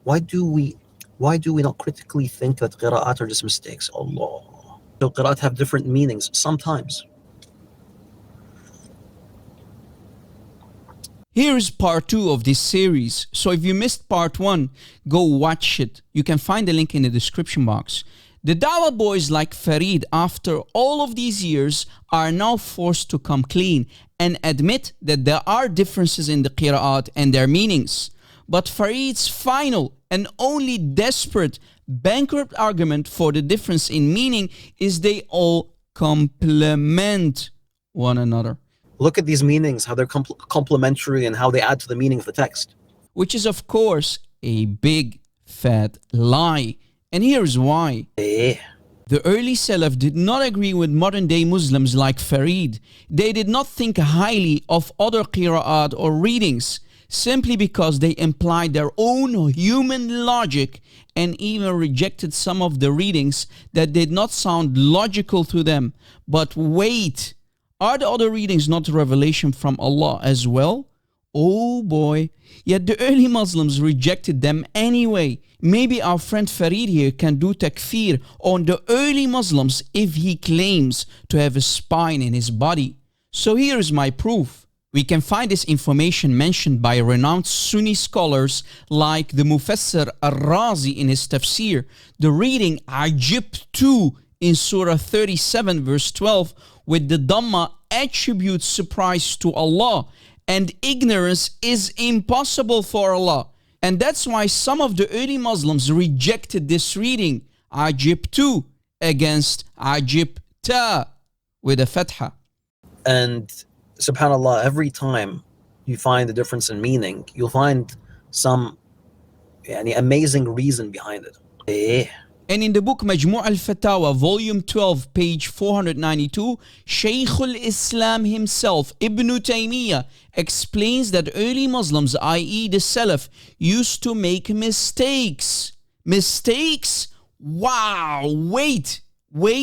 why do we not critically think that qira'at are just mistakes? Allah. So qira'at have different meanings sometimes. Here is part 2 of this series. So if you missed part 1, go watch it. You can find the link in the description box. The Dawah boys like Farid, after all of these years, are now forced to come clean and admit that there are differences in the Qira'at and their meanings. But Farid's final and only desperate, bankrupt argument for the difference in meaning is they all complement one another. Look at these meanings, how they're complementary and how they add to the meaning of the text. Which is, of course, a big, fat lie. And here's why. The early Salaf did not agree with modern-day Muslims like Farid. They did not think highly of other qira'at or readings, simply because they implied their own human logic and even rejected some of the readings that did not sound logical to them. But wait, are the other readings not revelation from Allah as well? Oh boy, yet the early Muslims rejected them anyway. Maybe our friend Farid here can do takfir on the early Muslims if he claims to have a spine in his body. So here is my proof. We can find this information mentioned by renowned Sunni scholars like the Mufassir al-Razi in his tafsir. The reading Ajib 2 in Surah 37 verse 12 with the Dhamma attributes surprise to Allah, and ignorance is impossible for Allah. And that's why some of the early Muslims rejected this reading, Ajib 2 against Ajib Ta with a fatha. And subhanAllah, every time you find a difference in meaning, you'll find some amazing reason behind it. And in the book Majmu' al-Fatawa, volume 12, page 492, Shaykh al-Islam himself, Ibn Taymiyyah, explains that early Muslims, i.e. the Salaf, used to make mistakes. Mistakes? Wow! Wait! Ibn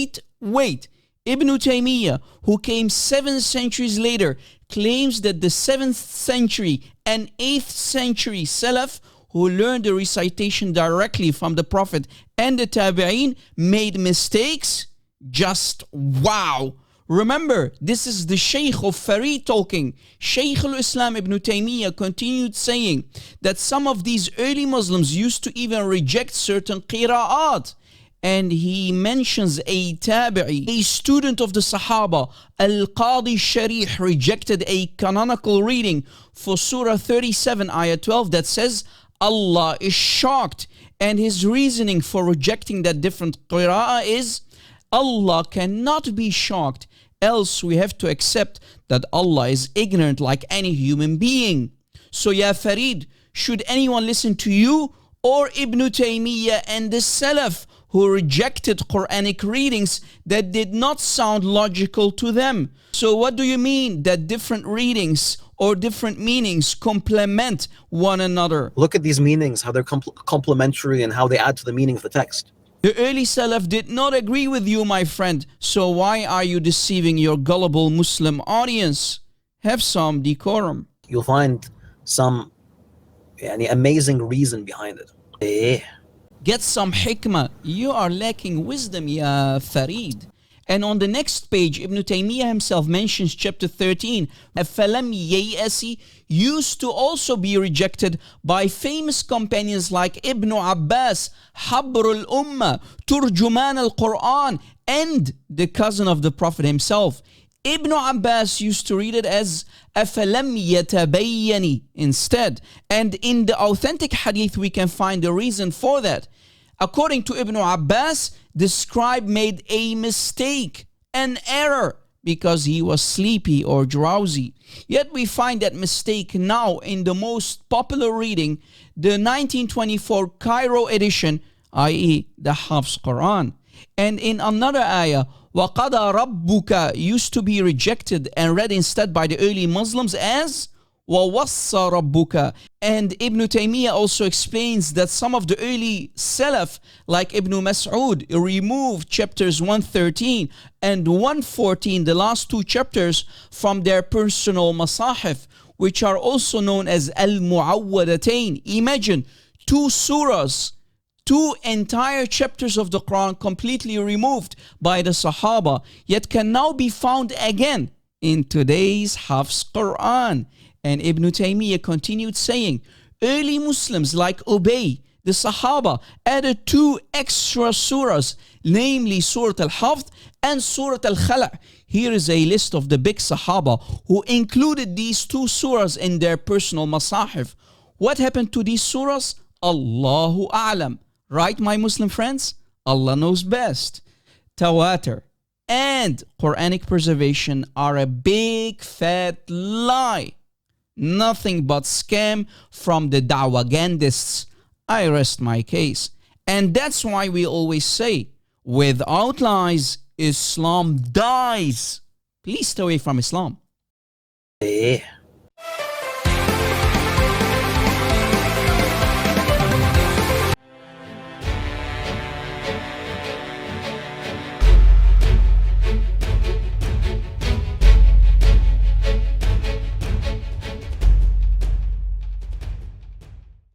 Taymiyyah, who came 7 centuries later, claims that the 7th century and 8th century Salaf, who learned the recitation directly from the Prophet and the Tabi'een, made mistakes? Just wow! Remember, this is the Shaykh of Farid talking. Shaykh al-Islam Ibn Taymiyyah continued saying that some of these early Muslims used to even reject certain qira'at. And he mentions a Tabi'i, a student of the Sahaba, Al-Qadi Sharih, rejected a canonical reading for Surah 37, Ayah 12 that says, Allah is shocked, and his reasoning for rejecting that different qira'ah is, Allah cannot be shocked, else we have to accept that Allah is ignorant like any human being. So ya Farid, should anyone listen to you or Ibn Taymiyyah and the Salaf who rejected Quranic readings that did not sound logical to them? So what do you mean that different readings or different meanings complement one another? Look at these meanings, how they're complementary and how they add to the meaning of the text. The early Salaf did not agree with you, my friend. So why are you deceiving your gullible Muslim audience? Have some decorum. You'll find some amazing reason behind it. Get some hikmah. You are lacking wisdom, ya Farid. And on the next page, Ibn Taymiyyah himself mentions chapter 13, Falam Yayasi used to also be rejected by famous companions like Ibn Abbas, Habr al-Ummah, Turjuman al-Quran, and the cousin of the Prophet himself. Ibn Abbas used to read it as أَفَلَمْ يَتَبَيَّنِ instead. And in the authentic hadith, we can find the reason for that. According to Ibn Abbas, the scribe made a mistake, an error, because he was sleepy or drowsy. Yet we find that mistake now in the most popular reading, the 1924 Cairo edition, i.e. the Hafs Quran. And in another ayah, وَقَضَى رَبُّكَ used to be rejected and read instead by the early Muslims as وَوَصَّى رَبُّكَ. And Ibn Taymiyyah also explains that some of the early Salaf, like Ibn Mas'ud, removed chapters 113 and 114, the last 2 chapters, from their personal masahif, which are also known as Al-Mu'awwadatayn. Imagine 2 surahs, 2 entire chapters of the Quran completely removed by the Sahaba, yet can now be found again in today's Hafs Quran. And Ibn Taymiyyah continued saying, early Muslims like Ubay, the Sahaba, added 2 extra surahs, namely Surah Al-Hafd and Surah Al-Khala'. Here is a list of the big Sahaba who included these 2 surahs in their personal masahif. What happened to these surahs? Allahu A'lam. Right, my Muslim friends? Allah knows best. Tawatur and Quranic preservation are a big fat lie. Nothing but scam from the Dawagandists. I rest my case. And that's why we always say, without lies, Islam dies. Please stay away from Islam. Yeah.